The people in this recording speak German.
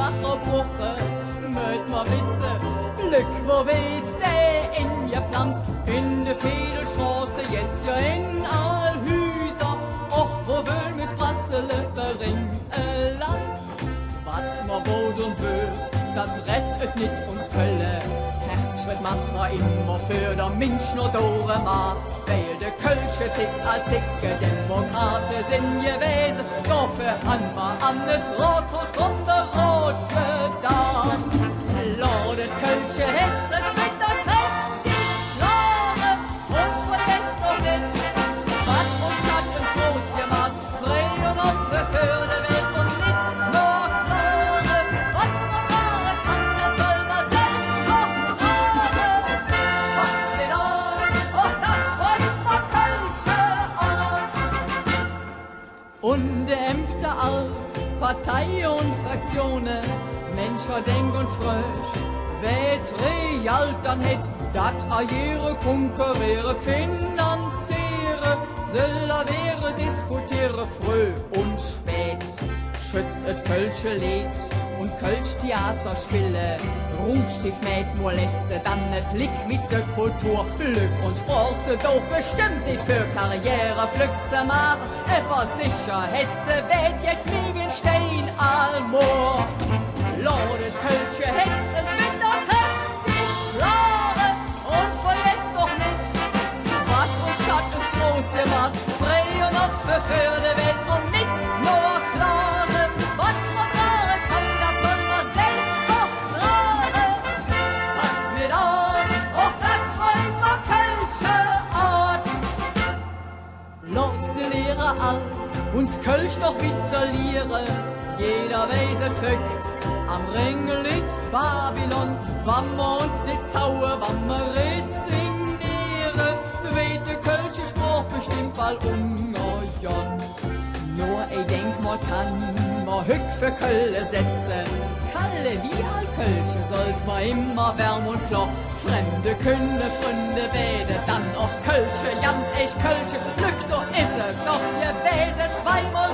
schwache Woche, möcht ma wissen, Glück, wo weht der in ihr Pflanz, in der Fiedelstraße, yes, ja in all Hüser, och, wo will mis Brassele bering Land, wat ma bot und wird, dat rettet nit uns Kölle, Herzschritt macht ma immer für der Mensch no dore ma, weil de Kölsche Zick als Zicke Demokrate sind gewesen, dafür han ma an net Rathaus und der Rote da. Lordet Kölsche Hetze, Twitter, kräftig, klare, und vergesst doch nicht, was uns Stadt ins Haus gemacht, frei und Opfer für die Welt und nicht nur klare, was man machen kann, das soll man selbst noch rare. Macht mit an, och das freut ma Kölsche Art. Und der Ämter all, Partei und Fraktionen, Menschen denk und frösch, wer real dann het, dat a jere konkurriere, finanziere, Söller wäre diskutiere, früh und spät, schützt et Kölsche Lied und Kölsch Theater spiele, Rutstief mäht moleste, dann net Lick mit der Kultur, Glück und Sprache doch bestimmt nicht für Karriere, Flück zu machen, etwas sicher, Hetze, weht jet liegen Stein allmoor. Lordet Kölsche Hetze, Twitter, kräftig, klare, und vergesst doch nicht, was uns Stadt ins Große macht, frei und Opfer für die Welt und nicht nur klare, was man tragen kann, das soll man selbst noch tragen. Packt mit an, och das freut ma Kölsche Art. Lords de Lehrer all, uns Kölsch doch wieder liere, jeder weiß es weg. Am Ringelit Babylon, wann wir uns nicht zaue, wann wir resigniere, weht der Kölsche Spruch bestimmt bald Jan. Nur ein Denkmal kann man Hück für Kölle setzen, Kalle wie all Kölsche sollt man immer wärm und klar, Fremde Künde, Freunde wede, dann auch Kölsche, ganz echt Kölsche, Glück so ist es, doch ihr Wese zweimal